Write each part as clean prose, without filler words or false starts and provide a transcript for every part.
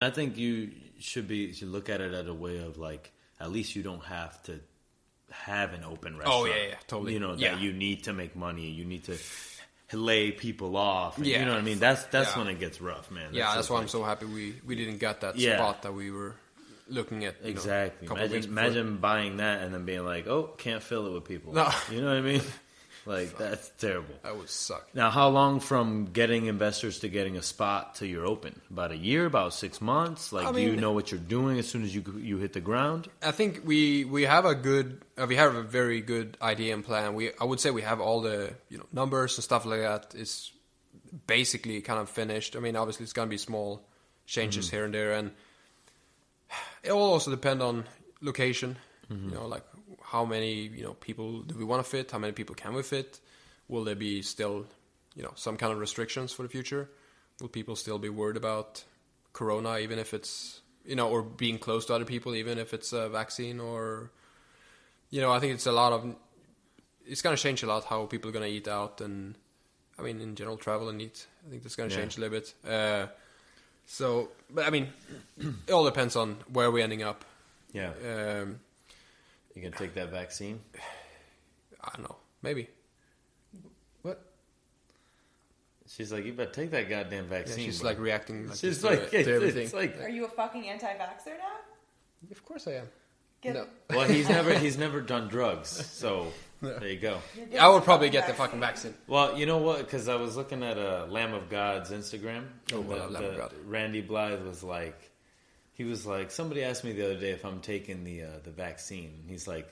I think you should look at it as a way of like, at least you don't have to have an open restaurant. Oh yeah, totally. You know that you need to make money. You need to lay people off. And, you know what I mean? That's when it gets rough, man. That's why I'm so happy we didn't get that spot that we were looking at. Exactly. Imagine buying that and then being like, oh, can't fill it with people. No. You know what I mean? Like, that's terrible. That would suck. Now, how long from getting investors to getting a spot till you're open? About a year? About 6 months? Like, do you know what you're doing as soon as you hit the ground? I think we have a very good idea and plan. I would say we have all the numbers and stuff like that. It's basically kind of finished. I mean, obviously it's gonna be small changes here and there, and it will also depend on location. Like how many people do we want to fit? How many people can we fit? Will there be still some kind of restrictions for the future? Will people still be worried about corona, even if it's or being close to other people, even if it's a vaccine? Or I think it's going to change a lot how people are going to eat out, and I mean in general travel and eat. I think that's going to change a little bit. But I mean, it all depends on where we're ending up. Yeah. You gonna take that vaccine? I don't know. Maybe. What? She's like, you better take that goddamn vaccine. Yeah, she's bro. like reacting. Like she's to everything. It's like, are you a fucking anti-vaxxer now? Of course I am. No. Well, he's never done drugs, so there you go. I would probably get the fucking vaccine. Well, you know what? Because I was looking at Lamb of God's Instagram. Lamb of God. Randy Blythe was like. He was like, somebody asked me the other day if I'm taking the vaccine. He's like,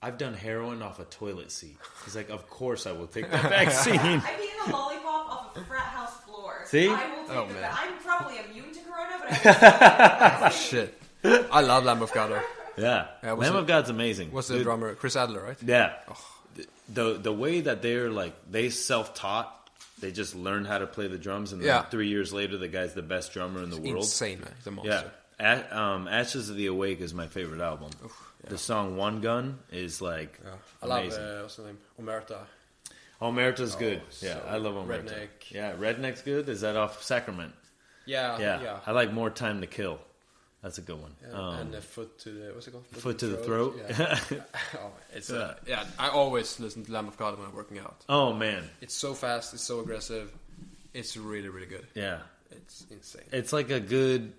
I've done heroin off a toilet seat. He's like, of course I will take the vaccine. I've eaten a lollipop off a frat house floor. See? I will take I'm probably immune to corona, but I will take the shit. I love Lamb of God though. Yeah. Lamb of God's amazing. What's the drummer? Chris Adler, right? Yeah. Oh. The way that they're like, they self-taught. They just learned how to play the drums, and then 3 years later, the guy's the best drummer in the world. Insane, man. He's a monster. Yeah. Ashes of the Awake is my favorite album. The song One Gun is like amazing. I love what's the name? Omerta. Omerta's good. Yeah, so I love Omerta. Redneck. Yeah, Redneck's good. Is that off Sacrament? Yeah. I like More Time to Kill. That's a good one. Yeah, and Foot to the what's it called? Foot to the Throat. Yeah. I always listen to Lamb of God when I'm working out. Oh man, it's so fast. It's so aggressive. It's really really good. Yeah. It's insane. It's like a good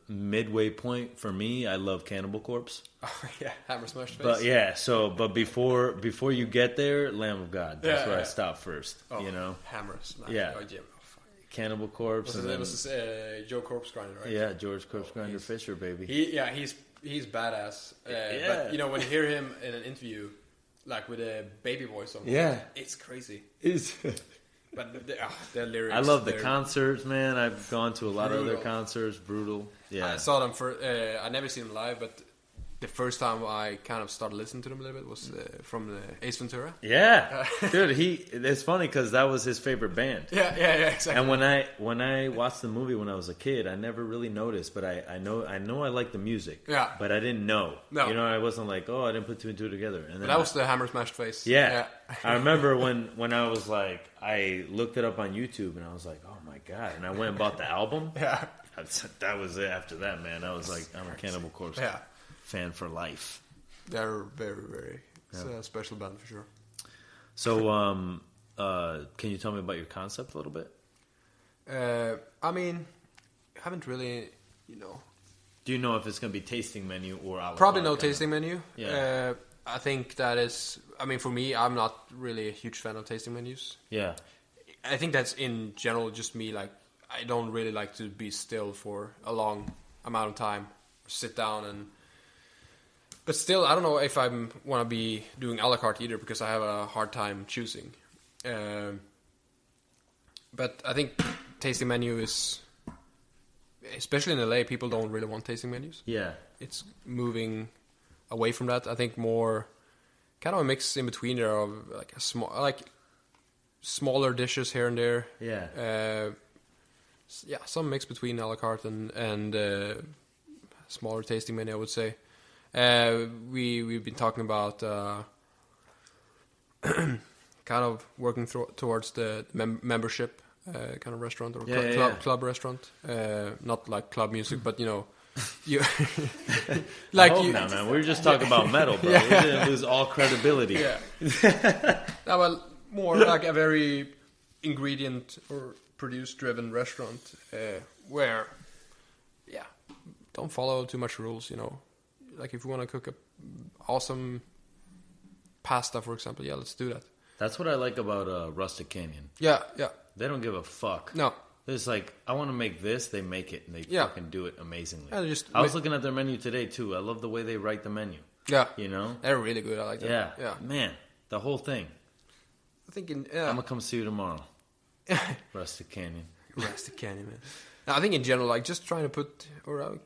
midway point for me. I love Cannibal Corpse. Oh yeah, Hammer Smash Face. But before you get there, Lamb of God. That's where I stop first. Oh, Hammer Smash. Yeah. Oh, Jim. Oh, Cannibal Corpse. It was Joe Corpse Grinder, right? Yeah, George Corpse Grinder Fisher, baby. He's badass. But when you hear him in an interview, like with a baby voice on, it's crazy. But their lyrics. I love the concerts, man. I've gone to a lot of other concerts. Brutal. Yeah. I saw them I never seen them live, but the first time I kind of started listening to them a little bit was from the Ace Ventura. Yeah, dude. It's funny because that was his favorite band. Yeah, exactly. And when I watched the movie when I was a kid, I never really noticed, but I know I like the music. Yeah. But I didn't know. No. I wasn't like, I didn't put two and two together. And then that was the Hammer Smashed Face. Yeah. I remember when I was like, I looked it up on YouTube and I was like, oh my god, and I went and bought the album. Yeah. That was it. After that, man, I was like, I'm a Cannibal Corpse fan for life. They're very, very a special band for sure. So, can you tell me about your concept a little bit? I mean, haven't really, Do you know if it's going to be tasting menu or a la probably carte no tasting menu. Yeah. I think that is. I mean, for me, I'm not really a huge fan of tasting menus. Yeah. I think that's in general just me. Like, I don't really like to be still for a long amount of time, sit down and. But still, I don't know if I want to be doing a la carte either because I have a hard time choosing. But I think tasting menu is, especially in LA, people don't really want tasting menus. Yeah. It's moving away from that. I think more kind of a mix in between there of like smaller dishes here and there. Yeah. Some mix between a la carte and smaller tasting menu, I would say. We've been talking about kind of working towards the membership kind of restaurant or Yeah, club restaurant. Not like club music, but you know, you like now, man. We were just talking about metal, bro. We didn't lose all credibility. Yeah. No, well, more like a very ingredient or produce driven restaurant where, yeah, don't follow too much rules. You know, like if you want to cook a awesome pasta, for example, yeah, let's do that. That's what I like about Rustic Canyon. Yeah. They don't give a fuck. No. It's like, I want to make this, they make it, and they fucking do it amazingly. Yeah, I was looking at their menu today, too. I love the way they write the menu. Yeah. You know? They're really good. I like that. Yeah. Man, the whole thing. I think I'm going to come see you tomorrow. Rustic Canyon. Rustic Canyon, man. Now, I think in general, like, just trying to put, or,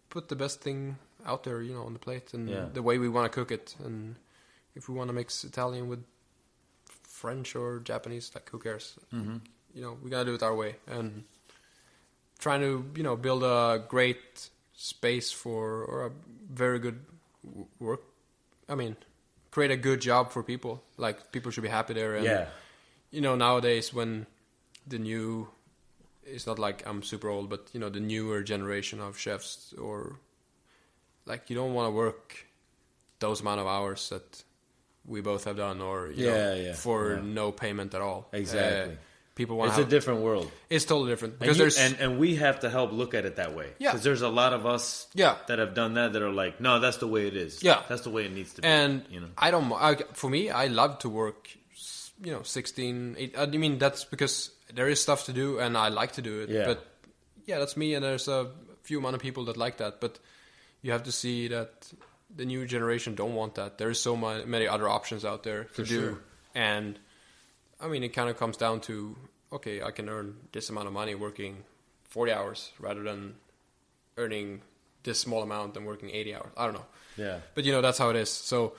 put the best thing out there, on the plate, and the way we want to cook it. And if we want to mix Italian with French or Japanese, like, who cares? Mm-hmm. We gotta do it our way, and trying to, build a great space or a very good work. I mean, create a good job for people. Like, people should be happy there. And, nowadays when it's not like I'm super old, but, the newer generation of chefs, or like, you don't want to work those amount of hours that we both have done, or, for no payment at all. Exactly. People want. It's a different world. It's totally different because and we have to help look at it that way. Yeah, because there's a lot of us that have done that are like, no, that's the way it is. Yeah, that's the way it needs to be. And for me, I love to work. 16. 8, I mean, that's because there is stuff to do, and I like to do it. Yeah. But that's me, and there's a few amount of people that like that. But you have to see that the new generation don't want that. There's so many other options out there to do, and I mean, it kind of comes down to, okay, I can earn this amount of money working 40 hours rather than earning this small amount and working 80 hours. I don't know. Yeah. But, that's how it is. So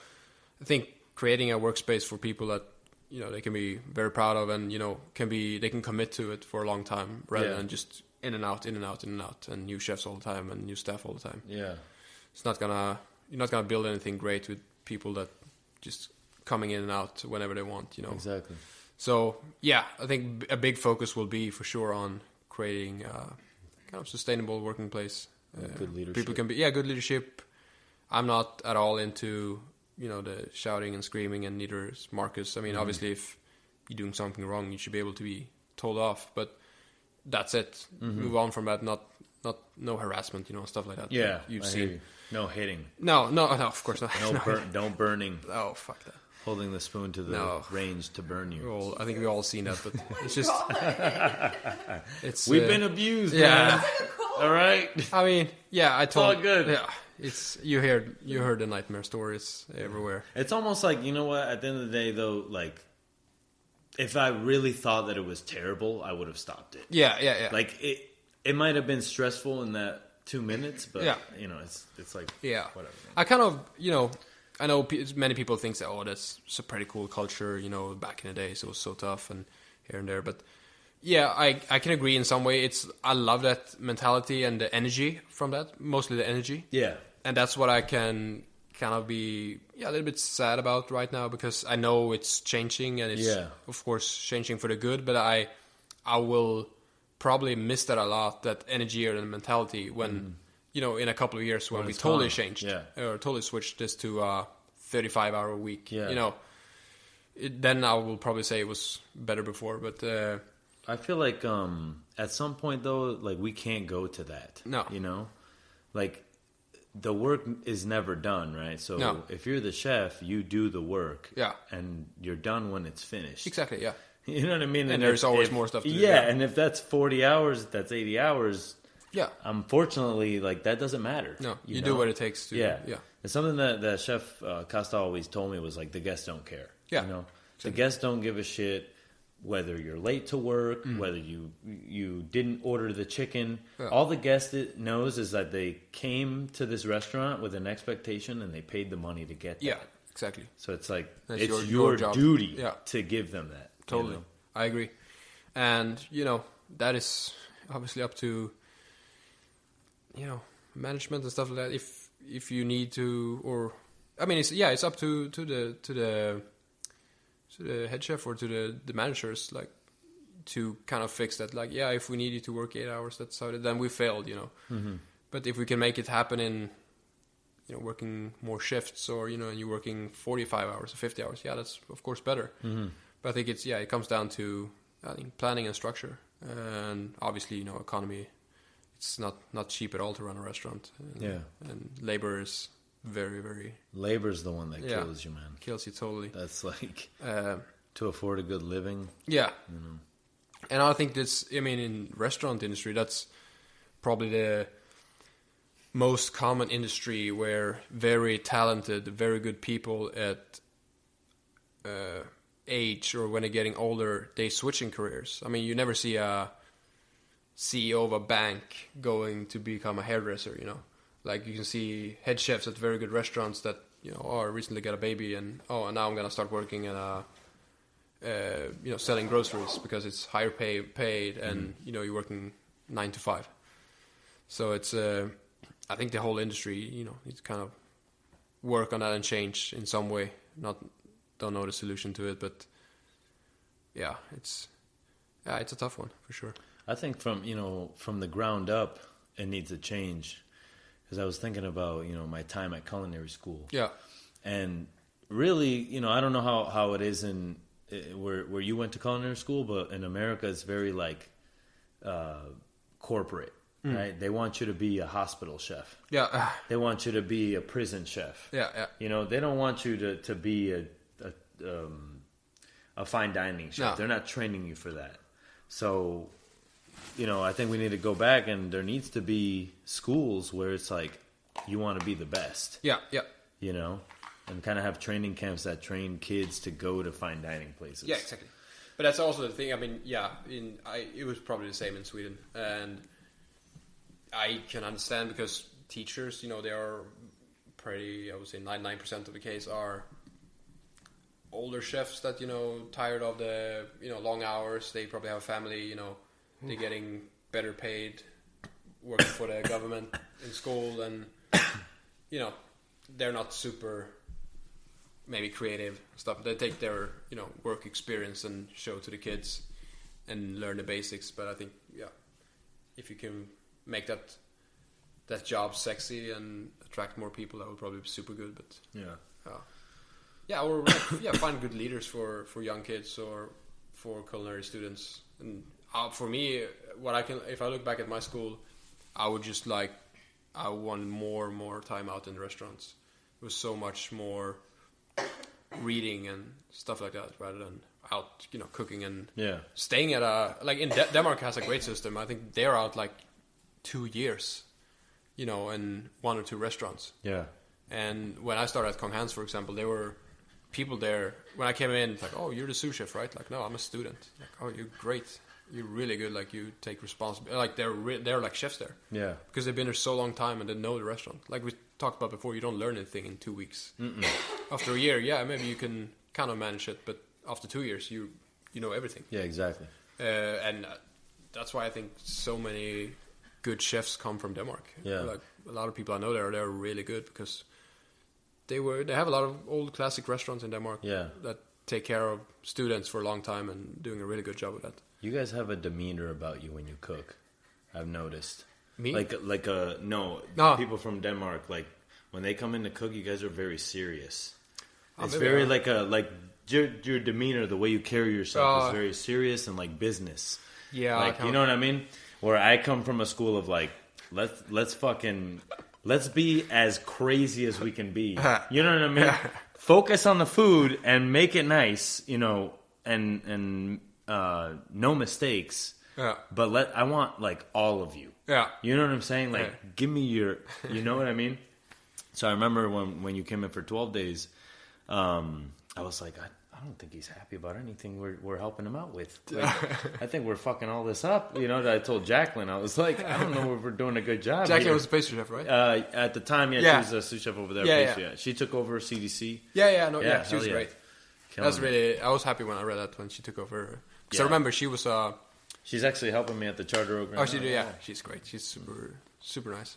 I think creating a workspace for people that, they can be very proud of, and, they can commit to it for a long time rather than just in and out, and new chefs all the time and new staff all the time. Yeah. You're not going to build anything great with people that just coming in and out whenever they want, Exactly. So, I think a big focus will be for sure on creating a kind of sustainable working place. Good leadership. People can be, good leadership. I'm not at all into, the shouting and screaming, and neither is Marcus. I mean, obviously, if you're doing something wrong, you should be able to be told off. But that's it. Mm-hmm. Move on from that. No harassment, stuff like that. Yeah, you've seen. No hitting. No, of course not. No burning. Oh, fuck that. Holding the spoon to the range to burn you. I think we've all seen that, but it's just... We've been abused, man. All right? I mean, I told... It's all good. Yeah, it's... You heard the nightmare stories everywhere. It's almost like, you know what? At the end of the day, though, like, if I really thought that it was terrible, I would have stopped it. Yeah. Like, it might have been stressful in that 2 minutes, but, it's like, whatever. I kind of, I know many people think that, that's a pretty cool culture, back in the days it was so tough and here and there. But I can agree in some way. I love that mentality and the energy from that, mostly the energy. Yeah. And that's what I can kind of be a little bit sad about right now, because I know it's changing, and it's of course changing for the good, but I will probably miss that a lot, that energy or the mentality when... in a couple of years when we totally changed, or totally switched this to a 35-hour week, then I will probably say it was better before. But I feel like at some point, though, like, we can't go to that. No. Like, the work is never done, right? So if you're the chef, you do the work, and you're done when it's finished. Exactly, yeah. You know what I mean? And there's always more stuff to do. Yeah, and if that's 40 hours, that's 80 hours... Yeah. Unfortunately, like, that doesn't matter. No, you do what it takes to. Yeah. It's something that Chef Costa always told me was, like, the guests don't care. Yeah. The guests don't give a shit whether you're late to work, whether you didn't order the chicken. Yeah. All the guest knows is that they came to this restaurant with an expectation, and they paid the money to get that. Yeah, exactly. So it's like, it's your duty to give them that. Totally. I agree. And, that is obviously up to... management and stuff like that. If you need to, or I mean, it's up to the head chef or to the managers, like, to kind of fix that. Like, yeah, if we need you to work 8 hours, that's how it is. Then we failed, you know. Mm-hmm. But if we can make it happen in, you know, working more shifts, or, you know, and you're working 45 hours or 50 hours, yeah, that's of course better. Mm-hmm. But I think it comes down to, I think, planning and structure, and obviously, you know, economy. It's not cheap at all to run a restaurant. And labor is very, very... Labor's the one that kills you, man. Kills you totally. That's like, to afford a good living. Yeah. You know. And I think in restaurant industry, that's probably the most common industry where very talented, very good people at age, or when they're getting older, they switching careers. I mean, you never see a CEO of a bank going to become a hairdresser, you know. Like, you can see head chefs at very good restaurants that, you know, I recently got a baby, and now I'm going to start working in you know, selling groceries because it's higher paid, and, you know, you're working 9 to 5. So it's, I think the whole industry, you know, needs to kind of work on that and change in some way. Don't know the solution to it, but yeah, it's a tough one for sure. I think from the ground up, it needs a change. Because I was thinking about, you know, my time at culinary school. Yeah. And really, you know, I don't know how it is in where you went to culinary school, but in America, it's very like corporate, right? They want you to be a hospital chef. Yeah. They want you to be a prison chef. Yeah, yeah. You know, they don't want you to be a fine dining chef. No. They're not training you for that. So, you know, I think we need to go back, and there needs to be schools where it's like, you want to be the best. Yeah, yeah. You know, and kind of have training camps that train kids to go to fine dining places. Yeah, exactly. But that's also the thing. I mean, yeah, it was probably the same in Sweden, and I can understand because teachers, you know, they are pretty, I would say 99% of the case are older chefs that, you know, tired of the, you know, long hours. They probably have a family, you know. They're getting better paid, working for the government in school, and, you know, they're not super maybe creative stuff. They take their, you know, work experience and show to the kids and learn the basics. But I think, yeah, if you can make that job sexy and attract more people, that would probably be super good. But or find good leaders for young kids or for culinary students. And for me, if I look back at my school, I wanted more time out in the restaurants. It was so much more reading and stuff like that rather than out, you know, cooking and staying at Denmark has a great system. I think they're out like 2 years, you know, in 1 or 2 restaurants. Yeah. And when I started at Kong Hans, for example, there were people there. When I came in, it's like, oh, you're the sous chef, right? Like, no, I'm a student. Like, oh, you're great. You're really good. Like, you take responsibility. Like, they're like chefs there. Yeah. Because they've been there so long time and they know the restaurant. Like we talked about before, you don't learn anything in 2 weeks. Mm-mm. After a year, yeah, maybe you can kind of manage it, but after 2 years, you know everything. Yeah, exactly. And that's why I think so many good chefs come from Denmark. Yeah. Like, a lot of people I know there, they're really good because they have a lot of old classic restaurants in Denmark that take care of students for a long time and doing a really good job with that. You guys have a demeanor about you when you cook. I've noticed. Me? People from Denmark, like when they come in to cook, you guys are very serious. It's very your demeanor, the way you carry yourself is very serious and like business. Yeah, like you know what I mean. Where I come from a school of like, let's be as crazy as we can be. You know what I mean? Focus on the food and make it nice, you know, and no mistakes. Yeah. But I want like all of you. Yeah. You know what I'm saying? Like give me you know what I mean? So I remember when you came in for 12 days, I was like, I don't think he's happy about anything we're helping him out with. Like, I think we're fucking all this up. You know, I told Jacqueline, I was like, I don't know if we're doing a good job. Jacqueline was a pastry chef, right? At the time, she was a sous chef over there. Yeah. She took over CDC. She was great. That's really. I was happy when I read that when she took over. Because I remember she was. She's actually helping me at the Charter Oak. Oh, she did. Yeah, she's great. She's super, super nice.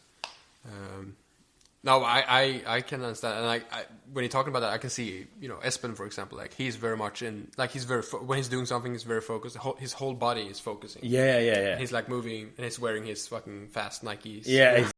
No, I can understand, and when you're talking about that, I can see, Espen, for example, like he's very much in, like he's very when he's doing something, he's very focused. His whole body is focusing. Yeah. He's like moving, and he's wearing his fucking fast Nikes. Yeah,